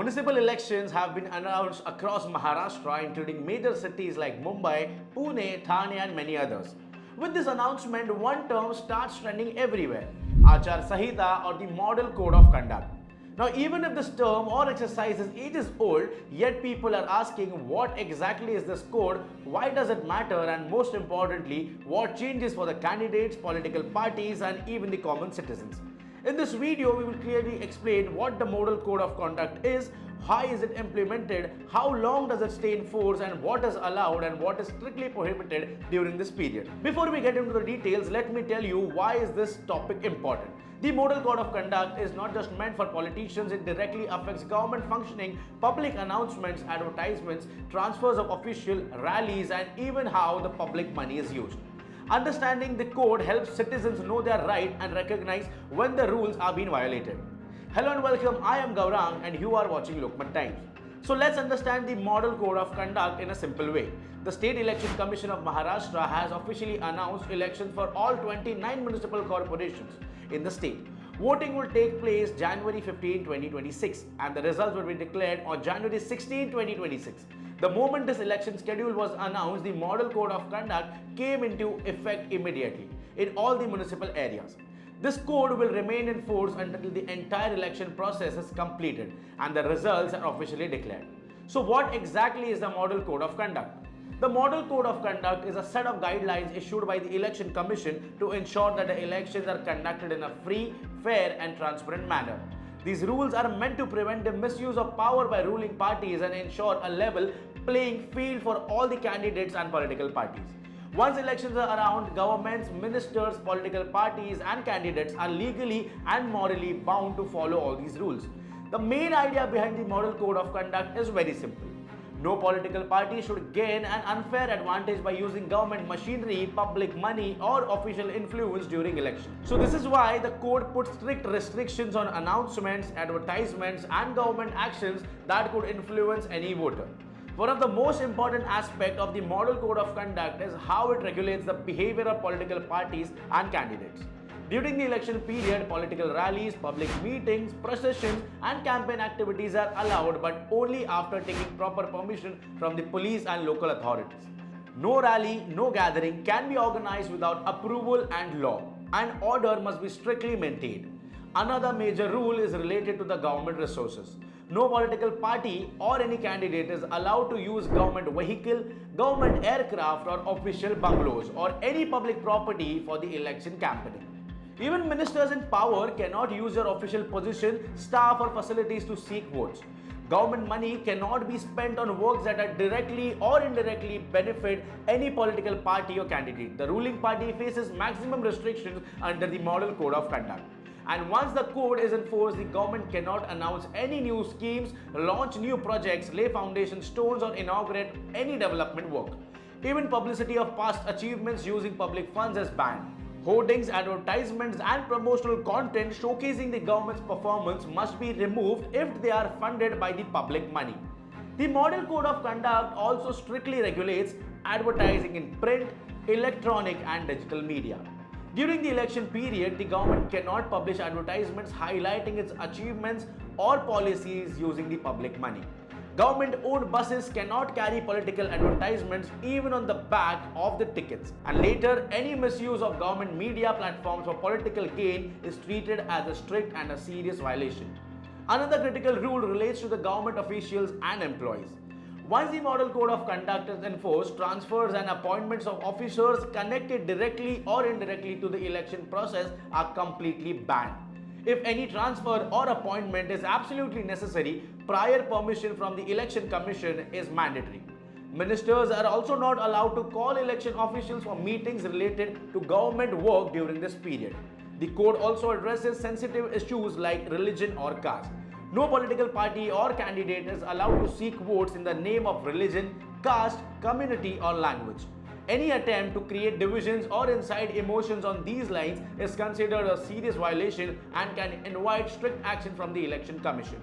Municipal elections have been announced across Maharashtra, including major cities like Mumbai, Pune, Thane, and many others. With this announcement, one term starts trending everywhere: Acharsahinta, or the Model Code of Conduct. Now, even if this term or exercise is ages old, yet people are asking what exactly is this code, why does it matter, and most importantly, what changes for the candidates, political parties, and even the common citizens. In this video, we will clearly explain what the Model Code of Conduct is, how is it implemented, how long does it stay in force, and what is allowed and what is strictly prohibited during this period. Before we get into the details, let me tell you why is this topic important. The Model Code of Conduct is not just meant for politicians, it directly affects government functioning, public announcements, advertisements, transfers of official, rallies, and even how the public money is used. Understanding the code helps citizens know their right and recognize when the rules are being violated. Hello and welcome, I am Gaurang and you are watching Lokmat Times. So let's understand the Model Code of Conduct in a simple way. The State Election Commission of Maharashtra has officially announced elections for all 29 municipal corporations in the state. Voting will take place January 15, 2026 and the results will be declared on January 16, 2026. The moment this election schedule was announced, the Model Code of Conduct came into effect immediately in all the municipal areas. This code will remain in force until the entire election process is completed and the results are officially declared. So what exactly is the Model Code of Conduct? The Model Code of Conduct is a set of guidelines issued by the Election Commission to ensure that the elections are conducted in a free, fair and transparent manner. These rules are meant to prevent the misuse of power by ruling parties and ensure a level playing field for all the candidates and political parties. Once elections are around, governments, ministers, political parties and candidates are legally and morally bound to follow all these rules. The main idea behind the Model Code of Conduct is very simple. No political party should gain an unfair advantage by using government machinery, public money or official influence during elections. So this is why the code puts strict restrictions on announcements, advertisements and government actions that could influence any voter. One of the most important aspects of the Model Code of Conduct is how it regulates the behavior of political parties and candidates. During the election period, political rallies, public meetings, processions and campaign activities are allowed, but only after taking proper permission from the police and local authorities. No rally, no gathering can be organized without approval and law, and order must be strictly maintained. Another major rule is related to the government resources. No political party or any candidate is allowed to use government vehicle, government aircraft or official bungalows or any public property for the election campaigning. Even ministers in power cannot use their official position, staff or facilities to seek votes. Government money cannot be spent on works that are directly or indirectly benefit any political party or candidate. The ruling party faces maximum restrictions under the Model Code of Conduct. And once the code is in force, the government cannot announce any new schemes, launch new projects, lay foundation stones or inaugurate any development work. Even publicity of past achievements using public funds is banned. Hoardings, advertisements and promotional content showcasing the government's performance must be removed if they are funded by the public money. The Model Code of Conduct also strictly regulates advertising in print, electronic and digital media. During the election period, the government cannot publish advertisements highlighting its achievements or policies using the public money. Government-owned buses cannot carry political advertisements even on the back of the tickets. And later, any misuse of government media platforms for political gain is treated as a strict and a serious violation. Another critical rule relates to the government officials and employees. Once the Model Code of Conduct is enforced, transfers and appointments of officers connected directly or indirectly to the election process are completely banned. If any transfer or appointment is absolutely necessary, prior permission from the Election Commission is mandatory. Ministers are also not allowed to call election officials for meetings related to government work during this period. The code also addresses sensitive issues like religion or caste. No political party or candidate is allowed to seek votes in the name of religion, caste, community or language. Any attempt to create divisions or incite emotions on these lines is considered a serious violation and can invite strict action from the Election Commission.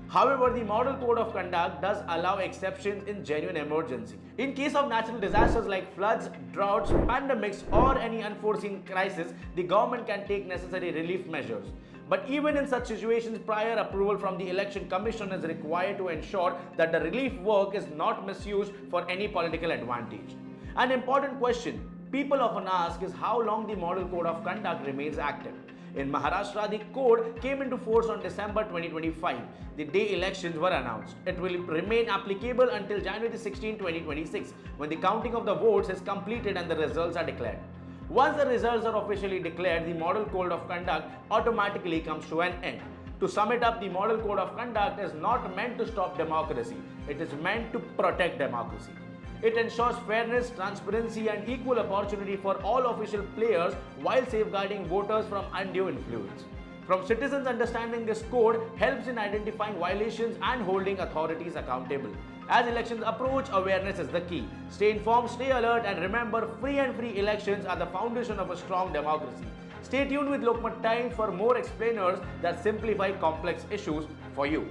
However, the Model Code of Conduct does allow exceptions in genuine emergency. In case of natural disasters like floods, droughts, pandemics or any unforeseen crisis, the government can take necessary relief measures. But even in such situations, prior approval from the Election Commission is required to ensure that the relief work is not misused for any political advantage. An important question people often ask is how long the Model Code of Conduct remains active. In Maharashtra, the code came into force on December 2025, the day elections were announced. It will remain applicable until January 16, 2026, when the counting of the votes is completed and the results are declared. Once the results are officially declared, the Model Code of Conduct automatically comes to an end. To sum it up, the Model Code of Conduct is not meant to stop democracy, it is meant to protect democracy. It ensures fairness, transparency, and equal opportunity for all official players while safeguarding voters from undue influence. From citizens understanding this code helps in identifying violations and holding authorities accountable. As elections approach, awareness is the key. Stay informed, stay alert, and remember, free and free elections are the foundation of a strong democracy. Stay tuned with Lokmat Times for more explainers that simplify complex issues for you.